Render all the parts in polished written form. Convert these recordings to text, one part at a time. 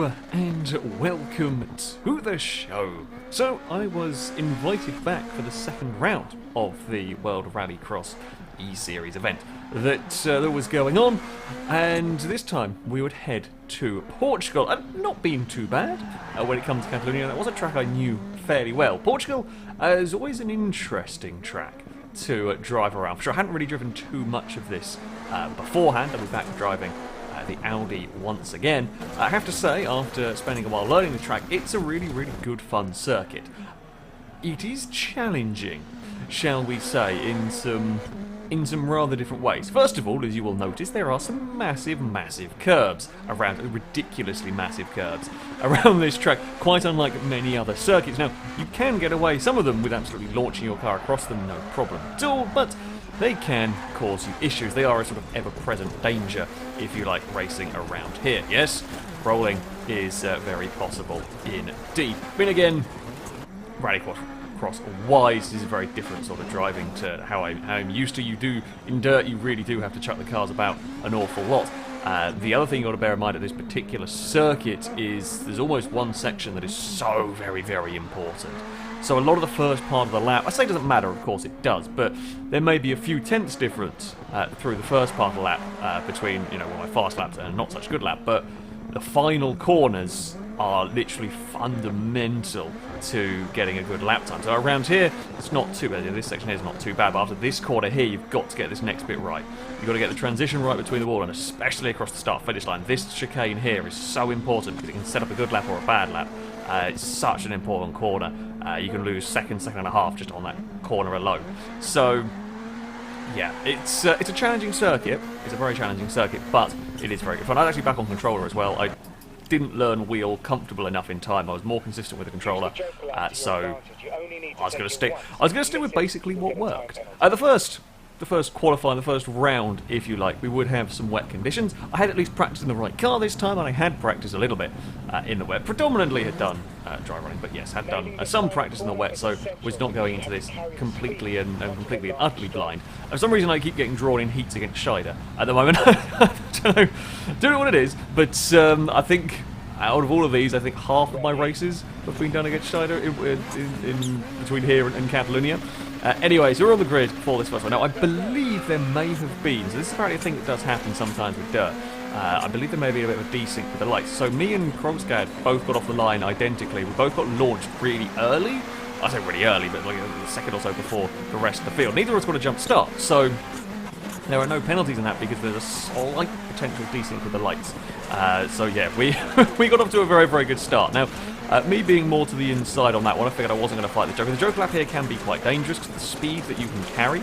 Hello and welcome to the show. So I was invited back for the second round of the World Rallycross E-Series event that was going on, and this time we would head to Portugal, and not been too bad when it comes to Catalonia. That was a track I knew fairly well. Portugal is always an interesting track to drive around. For sure, I hadn't really driven too much of this beforehand. I'll be back driving the Audi once again. I have to say, after spending a while learning the track, it's a really good fun circuit. It is challenging, shall we say, in some rather different ways. First of all, as you will notice, there are some massive curbs around, ridiculously massive curbs around this track, quite unlike many other circuits. Now, you can get away, some of them, with absolutely launching your car across them, no problem at all, but they can cause you issues. They are a sort of ever-present danger if you like racing around here. Yes, rolling is very possible indeed. But again, Rallycross-wise, is a very different sort of driving to how I'm used to. In dirt, you really do have to chuck the cars about an awful lot. The other thing you've got to bear in mind at this particular circuit is there's almost one section that is so very important. So a lot of the first part of the lap, I say it doesn't matter, of course it does, but there may be a few tenths difference through the first part of the lap between, one of my fast laps and a not such good lap, but the final corners are literally fundamental to getting a good lap time. So around here, it's not too bad. This section here is not too bad, but after this corner here, you've got to get this next bit right. You've got to get the transition right between the wall, and especially across the start-finish line. This chicane here is so important because it can set up a good lap or a bad lap. It's such an important corner. You can lose second and a half just on that corner alone. So, yeah, it's a challenging circuit. It's a very challenging circuit, but it is very good fun. I was actually back on controller as well. I didn't learn wheel comfortable enough in time. I was more consistent with the controller, so I was going to stick with basically what worked. The first qualifying, the first round, if you like, we would have some wet conditions. I had at least practiced in the right car this time, and I had practiced a little bit in the wet. Predominantly had done dry running, but yes, had done some practice in the wet, so was not going into this completely and utterly blind. For some reason, I keep getting drawn in heats against Scheider at the moment. I don't know what it is, but I think out of all of these, I think half of my races have been done against Scheider in between here and Catalonia. Anyway, so we're on the grid for this first one. Now, I believe there may have been, so this is apparently a thing that does happen sometimes with dirt, I believe there may be a bit of a desync with the lights. So me and Krogstad both got off the line identically. We both got launched really early. I say really early, but like a second or so before the rest of the field. Neither of us got a jump start, so there are no penalties in that because there's a slight potential desync with the lights. So yeah, we got off to a very good start. Now, me being more to the inside on that one, I figured I wasn't going to fight the Joker. The Joker lap here can be quite dangerous because the speed that you can carry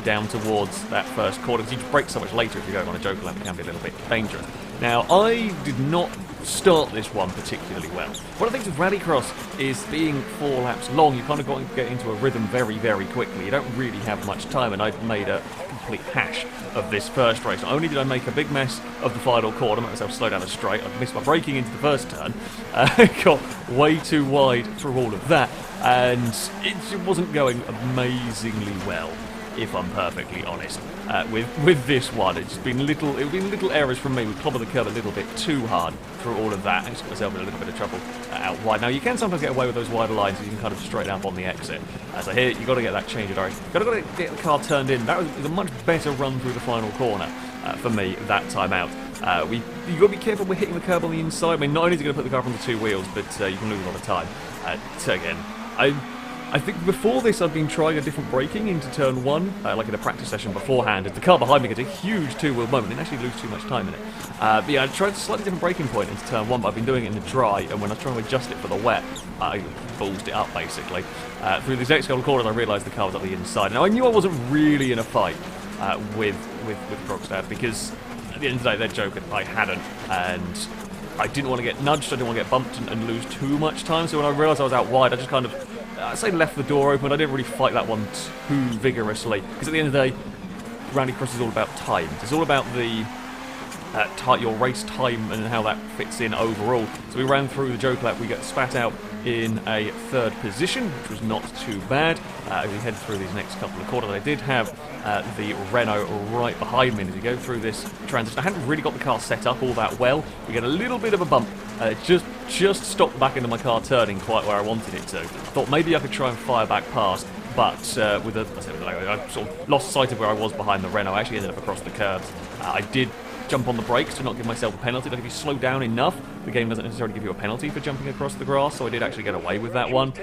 down towards that first corner, because you just brake so much later if you're going on a Joker lap, it can be a little bit dangerous. Now, I did not start this one particularly well. One of the things with Rallycross is being 4 laps long, you kind of got to get into a rhythm very quickly. You don't really have much time, and I made a complete hash of this first race. Not only did I make a big mess of the final corner, I made myself slow down a straight, I missed my braking into the first turn, got way too wide through all of that, and it wasn't going amazingly well, if I'm perfectly honest, with this one. It's been little errors from me. We clobbered the curb a little bit too hard through all of that. I just got myself in a little bit of trouble out wide. Now, you can sometimes get away with those wider lines, so you can kind of straighten up on the exit. So here, you've got to get that change of direction. You've got to get the car turned in. That was a much better run through the final corner for me that time out. You've got to be careful with hitting the curb on the inside. I mean, not only is it going to put the car up on the 2 wheels, but you can lose a lot of time. So again, I think before this I'd been trying a different braking into turn 1, like in a practice session beforehand, and the car behind me gets a huge 2-wheel moment. Didn't actually lose too much time in it. But yeah, I tried a slightly different braking point into turn 1, but I've been doing it in the dry, and when I was trying to adjust it for the wet, I ballsed it up basically. Through these next couple of corners I realised the car was up the inside. Now I knew I wasn't really in a fight with Krogstad, because at the end of the day they're joking, I hadn't, and I didn't want to get nudged, I didn't want to get bumped and lose too much time, so when I realised I was out wide, I just kind of, I say left the door open. I didn't really fight that one too vigorously, because at the end of the day, Rallycross is all about times. It's all about the your race time and how that fits in overall. So we ran through the Joker lap, we got spat out in a third position, which was not too bad. As we head through these next couple of corners, I did have the Renault right behind me. As we go through this transition, I hadn't really got the car set up all that well. We get a little bit of a bump. Just stopped back into my car turning quite where I wanted it to. I thought maybe I could try and fire back past, but I sort of lost sight of where I was behind the Renault. I actually ended up across the curbs. I did jump on the brakes to not give myself a penalty. Like if you slow down enough, the game doesn't necessarily give you a penalty for jumping across the grass, so I did actually get away with that one.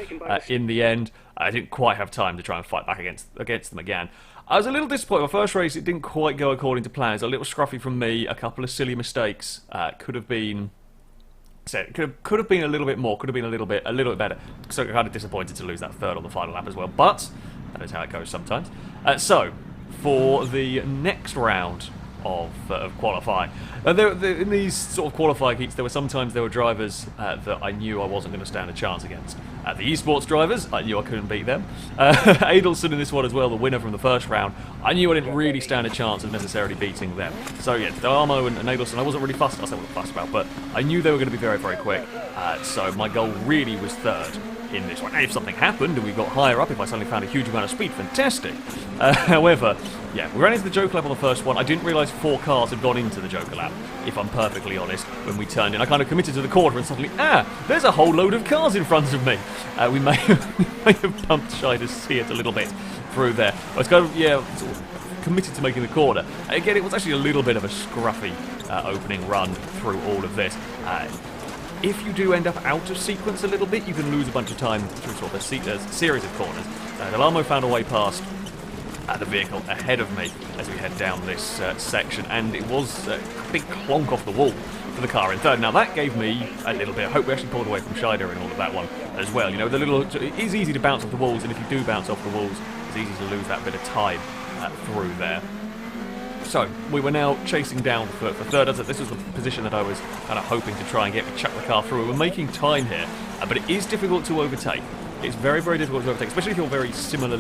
In the end, I didn't quite have time to try and fight back against them again. I was a little disappointed. My first race, it didn't quite go according to plan. It was a little scruffy from me, a couple of silly mistakes. Could have been a little bit more, could have been a little bit better. So kind of disappointed to lose that third on the final lap as well, but that is how it goes sometimes. So, for the next round of qualifying, in these sort of qualifying heats, there were drivers that I knew I wasn't going to stand a chance against. The esports drivers, I knew I couldn't beat them. Adelson in this one as well, the winner from the first round, I knew I didn't really stand a chance of necessarily beating them. So yeah, Darmo and Adelson, I wasn't really fussed. I wasn't fussed about, but I knew they were going to be very, very quick. So my goal really was third in this one. If something happened and we got higher up, if I suddenly found a huge amount of speed, fantastic. However, yeah, we ran into the Joker lap on the first one. I didn't realise 4 cars had gone into the Joker lap, if I'm perfectly honest, when we turned in. I kind of committed to the corner and suddenly, there's a whole load of cars in front of me. We may have bumped Scheider's Seat a little bit through there. I was kind of, sort of committed to making the corner. Again, it was actually a little bit of a scruffy opening run through all of this. If you do end up out of sequence a little bit, you can lose a bunch of time through sort of a series of corners. Delamo found a way past the vehicle ahead of me as we head down this section, and it was a big clonk off the wall for the car in third. Now that gave me a little bit of hope. We actually pulled away from Scheider in all of that one as well. You know, it is easy to bounce off the walls, and if you do bounce off the walls, it's easy to lose that bit of time through there. So, we were now chasing down for third. This was the position that I was kind of hoping to try and get. We chuck the car through. We're making time here, but it is difficult to overtake. It's very, very difficult to overtake, especially if you're very similar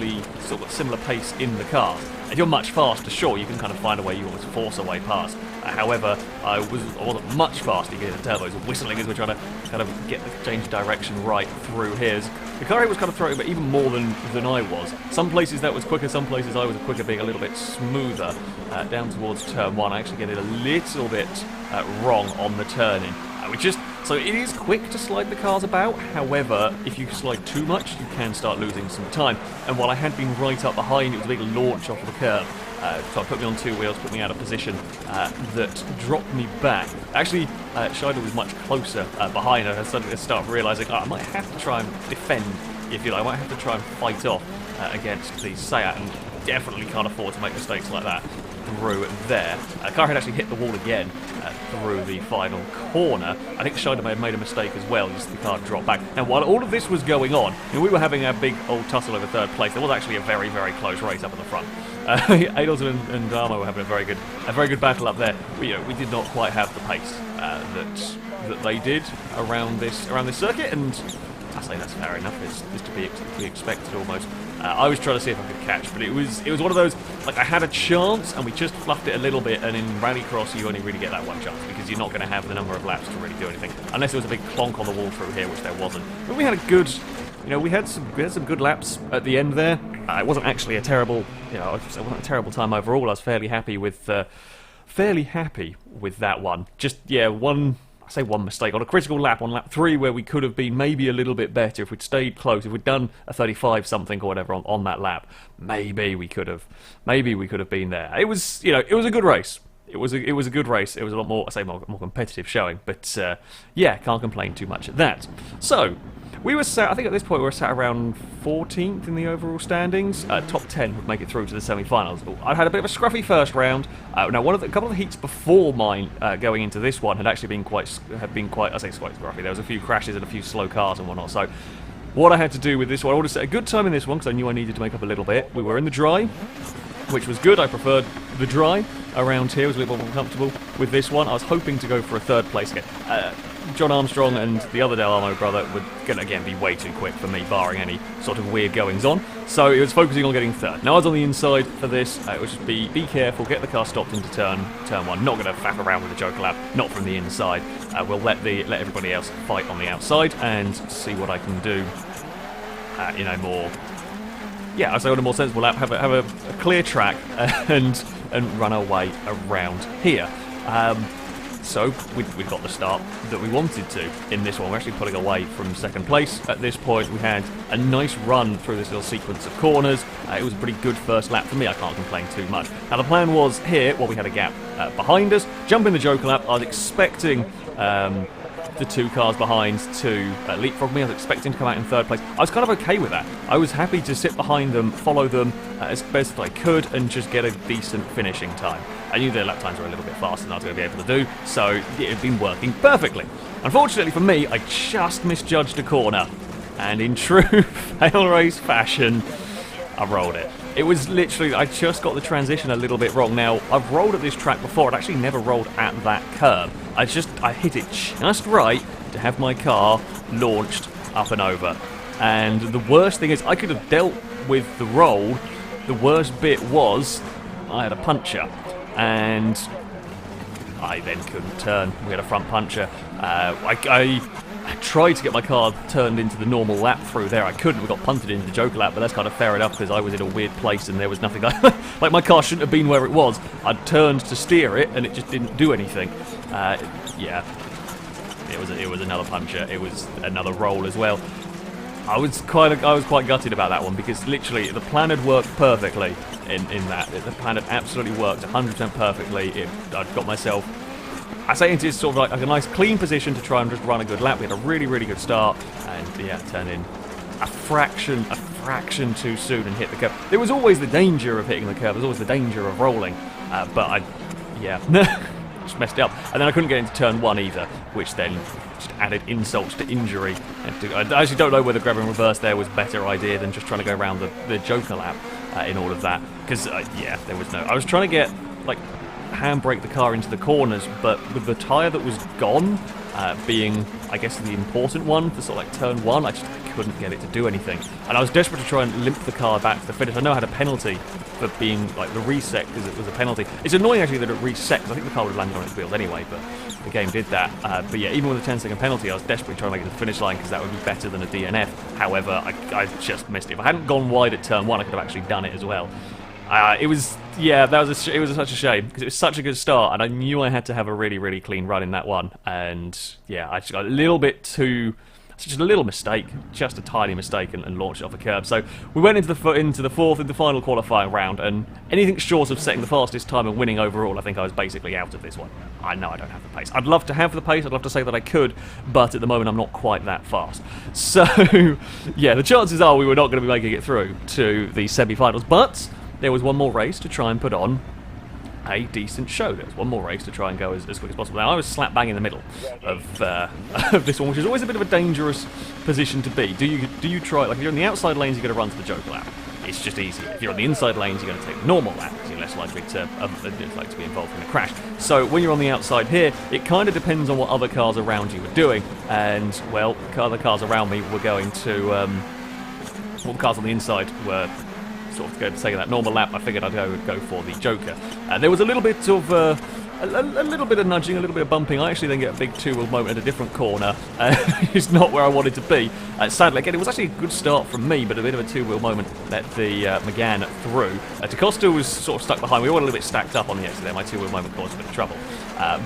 pace in the car. If you're much faster, sure, you can kind of find a way, you almost force a way past. However, I wasn't much faster. You get the turbos whistling as we're trying to kind of get the change direction right through here. The car was kind of throwing, but even more than I was. Some places that was quicker, some places I was quicker, being a little bit smoother. Down towards turn 1, I actually get it a little bit wrong on the turning. So it is quick to slide the cars about, however, if you slide too much, you can start losing some time. And while I had been right up behind, it was a big launch off the curb. So it put me on 2 wheels, put me out of position, that dropped me back. Actually, Scheider was much closer behind, and I suddenly started realising, I might have to try and defend, if you like. I might have to try and fight off against the Seat, and definitely can't afford to make mistakes like that through there. The car had actually hit the wall again through the final corner. I think Scheider may have made a mistake as well, just the car dropped back. Now, while all of this was going on, we were having a big old tussle over third place. There was actually a very, very close race up at the front. Adelson and Darmo were having a very good battle up there. We did not quite have the pace that they did around this circuit, and I say that's fair enough. It's to be expected almost. I was trying to see if I could catch, but it was one of those, like, I had a chance and we just fluffed it a little bit, and in Rallycross you only really get that one chance because you're not going to have the number of laps to really do anything unless there was a big clonk on the wall through here, which there wasn't. But we had a good, we had some good laps at the end there. It wasn't actually a terrible, it wasn't a terrible time overall. I was fairly happy with that one. Just one mistake on a critical lap, on lap 3, where we could have been maybe a little bit better if we'd stayed close. If we'd done a 35 something or whatever on that lap, maybe we could have been there. It was it was a good race. It was a good race. It was a lot more, more competitive showing, but can't complain too much at that. So we were sat, I think at this point we were sat around 14th in the overall standings. Top 10 would make it through to the semi-finals. I had a bit of a scruffy first round. Now, a couple of the heats before mine going into this one had actually been quite scruffy. There was a few crashes and a few slow cars and whatnot. So what I had to do with this one, I wanted to set a good time in this one because I knew I needed to make up a little bit. We were in the dry, which was good. I preferred the dry around here. I was a little more comfortable with this one. I was hoping to go for a third place again. John Armstrong and the other Del Armo brother were going to, again, be way too quick for me, barring any sort of weird goings-on. So it was focusing on getting third. Now I was on the inside for this. It was just be careful, get the car stopped into turn one. Not going to faff around with the Joker lap, not from the inside. We'll let everybody else fight on the outside and see what I can do in a more, yeah, I'd say on a more sensible lap. Have a clear track and run our way around here. So we got the start that we wanted to in this one. We're actually pulling away from second place at this point. We had a nice run through this little sequence of corners. It was a pretty good first lap for me. I can't complain too much. Now the plan was here, while we had a gap behind us, jump in the Joker lap. I was expecting the two cars behind to leapfrog me. I was expecting to come out in third place. I was kind of okay with that. I was happy to sit behind them, follow them as best as I could, and just get a decent finishing time. I knew their lap times were a little bit faster than I was going to be able to do, so it had been working perfectly. Unfortunately for me, I just misjudged a corner, and in true FailRace fashion, I rolled it. It was literally, I just got the transition a little bit wrong. Now, I've rolled at this track before. I'd actually never rolled at that curb. I hit it just right to have my car launched up and over. And the worst thing is, I could have dealt with the roll. The worst bit was, I had a puncher. And I then couldn't turn. We had a front puncher. I tried to get my car turned into the normal lap through there. I couldn't. We got punted into the Joker lap, but that's kind of fair enough because I was in a weird place and there was nothing. Like my car shouldn't have been where it was. I'd turned to steer it and it just didn't do anything. Yeah, it was another puncher. It was another roll as well. I was quite gutted about that one because literally the plan had worked perfectly in that. The plan had absolutely worked 100% perfectly. I'd got myself, I say, into sort of like a nice clean position to try and just run a good lap. We had a really, really good start, and yeah, turned in a fraction too soon and hit the curb. There was always the danger of hitting the curb. There's always the danger of rolling, but yeah, just messed it up. And then I couldn't get into turn one either, which then just added insult to injury. I actually don't know whether grabbing reverse there was a better idea than just trying to go around the Joker lap in all of that. Because, yeah, there was no... I was trying to get, like, handbrake the car into the corners, but with the tyre that was gone, being, I guess, the important one for sort of like turn one, I just couldn't get it to do anything. And I was desperate to try and limp the car back to the finish. I know I had a penalty for being, like, the reset, because it was a penalty. It's annoying, actually, that it reset, because I think the car would have landed on its wheels anyway, but the game did that. But yeah, even with a 10-second penalty, I was desperately trying to make it to the finish line, because that would be better than a DNF. However, I just missed it. If I hadn't gone wide at turn one, I could have actually done it as well. It was, yeah, it was such a shame, because it was such a good start, and I knew I had to have a really, really clean run in that one. And yeah, I just got a little bit too, just a little mistake, just a tiny mistake, and launched it off a curb. So we went into the final qualifying round, and anything short of setting the fastest time and winning overall, I think I was basically out of this one. I know I don't have the pace. I'd love to have the pace. I'd love to say that I could, but at the moment I'm not quite that fast. So yeah, the chances are we were not going to be making it through to the semi-finals, but there was one more race to try and put on a decent show. There was one more race to try and go as quick as possible. Now, I was slap bang in the middle of this one, which is always a bit of a dangerous position to be. Do you try, like if you're in the outside lanes, you're going to run to the Joker lap. It's just easier. If you're on the inside lanes, you're going to take the normal lap, because you're less likely to be involved in a crash. So when you're on the outside here, it kind of depends on what other cars around you are doing. And, well, other cars around me were going to, well, the cars on the inside were sort of taking that normal lap. I figured I'd go for the Joker. There was a little bit of a little bit of nudging, a little bit of bumping. I actually then get a big two-wheel moment at a different corner. It's not where I wanted to be. Sadly, again, it was actually a good start from me, but a bit of a two-wheel moment let the McGann through. DaCosta was sort of stuck behind. We all were a little bit stacked up on the exit there. My two-wheel moment caused a bit of trouble.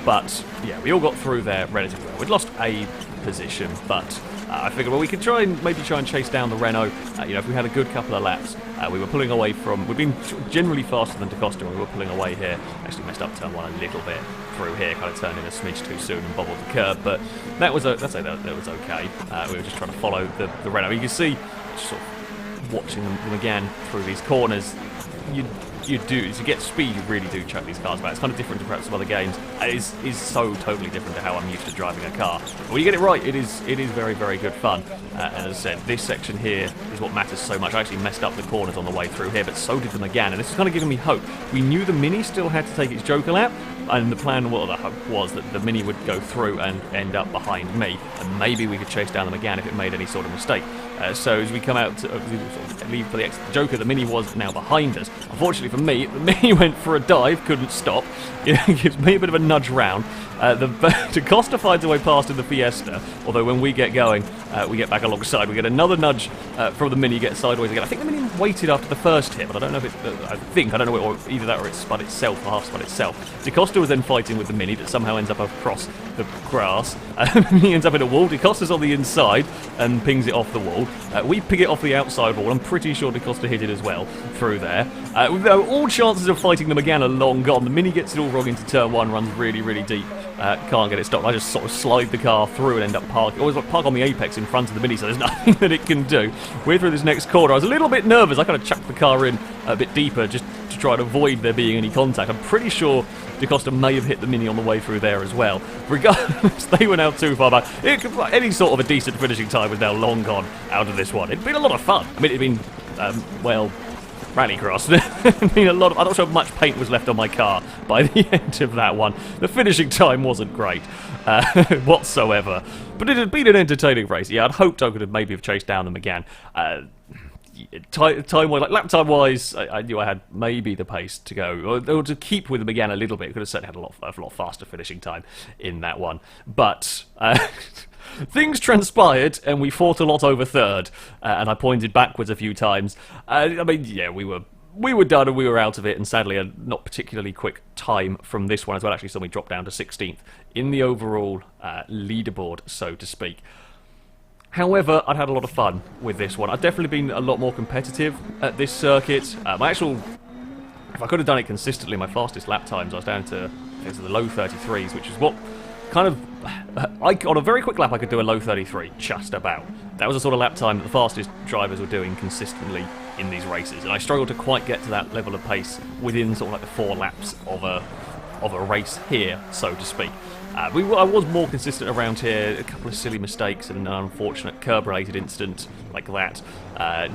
But yeah, we all got through there relatively well. We'd lost a position, but I figured, well, we could maybe try and chase down the Renault. You know, if we had a good couple of laps, we were pulling away from. We've been generally faster than DaCosta, and we were pulling away here. Actually messed up turn one a little bit through here, kind of turned in a smidge too soon and bobbled the curb. But that was, let's say that was okay. We were just trying to follow the Renault. You can see, just sort of watching them again through these corners. You do, to get speed, you really do chuck these cars back. It's kind of different to perhaps some other games. It is so totally different to how I'm used to driving a car. But when you get it right, it is very, very good fun. And as I said, this section here is what matters so much. I actually messed up the corners on the way through here, but so did the McGann. And this is kind of giving me hope. We knew the Mini still had to take its Joker lap, and the plan, well, the hope was that the Mini would go through and end up behind me, and maybe we could chase down the McGann if it made any sort of mistake. So as we come out to leave for the exit Joker, the Mini was now behind us. Unfortunately for me, the Mini went for a dive, couldn't stop. It gives me a bit of a nudge round. DaCosta finds a way past in the Fiesta, although when we get going, we get back alongside. We get another nudge from the Mini, get sideways again. I think the Mini waited after the first hit, but I don't know if it, I don't know, or either that or it spun itself or half spun itself. DaCosta was then fighting with the Mini that somehow ends up across the grass. He ends up in a wall. DaCosta's on the inside and pings it off the wall. We ping it off the outside wall. I'm pretty sure DaCosta hit it as well through there. All chances of fighting them again are long gone. The Mini gets it all wrong into turn 1, runs really, really deep. Can't get it stopped. I just sort of slide the car through and end up parking. Always park on the apex in front of the Mini, so there's nothing that it can do. We're through this next corner. I was a little bit nervous. I kind of chucked the car in a bit deeper just to try to avoid there being any contact. I'm pretty sure DaCosta may have hit the Mini on the way through there as well. Regardless, they were now too far back. Any sort of a decent finishing time was now long gone out of this one. It'd been a lot of fun. I mean, it'd been, well, Rallycross. I mean, I'm not sure much paint was left on my car by the end of that one. The finishing time wasn't great whatsoever, but it had been an entertaining race. Yeah, I'd hoped I could have maybe have chased down them again. Time-wise, like lap time-wise, I knew I had maybe the pace to go, or to keep with them again a little bit. Could have certainly had a lot faster finishing time in that one, but. Things transpired, and we fought a lot over third, and I pointed backwards a few times. I mean, yeah, we were done and we were out of it, and sadly a not particularly quick time from this one as well. Actually saw me drop down to 16th in the overall leaderboard, so to speak. However, I'd had a lot of fun with this one. I've definitely been a lot more competitive at this circuit. If I could have done it consistently, my fastest lap times, I was down to the low 33s, which is what kind of, on a very quick lap I could do a low 33, just about. That was the sort of lap time that the fastest drivers were doing consistently in these races, and I struggled to quite get to that level of pace within sort of like the 4 laps of a race here, so to speak. I was more consistent around here. A couple of silly mistakes and an unfortunate curb-related incident like that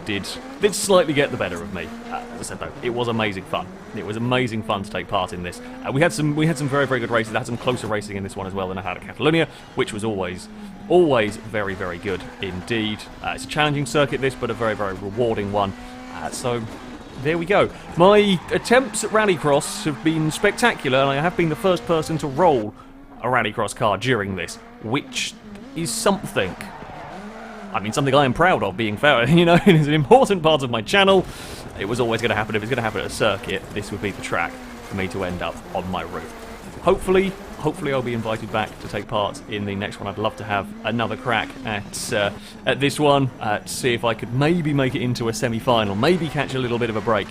did slightly get the better of me. As I said though, it was amazing fun. It was amazing fun to take part in this. We had some very, very good races. I had some closer racing in this one as well than I had at Catalonia, which was always very, very good indeed. It's a challenging circuit this, but a very, very rewarding one. So there we go. My attempts at Rallycross have been spectacular, and I have been the first person to roll a Rallycross car during this, which is something. I mean, something I am proud of, being fair. You know, it is an important part of my channel. It was always going to happen. If it's going to happen at a circuit, this would be the track for me to end up on my route. Hopefully I'll be invited back to take part in the next one. I'd love to have another crack at this one, to see if I could maybe make it into a semi-final, maybe catch a little bit of a break,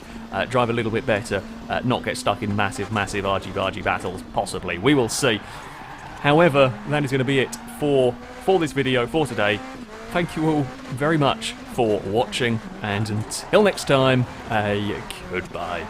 drive a little bit better, not get stuck in massive argy-bargy battles, possibly. We will see. However, that is going to be it for this video, for today. Thank you all very much for watching, and until next time, goodbye.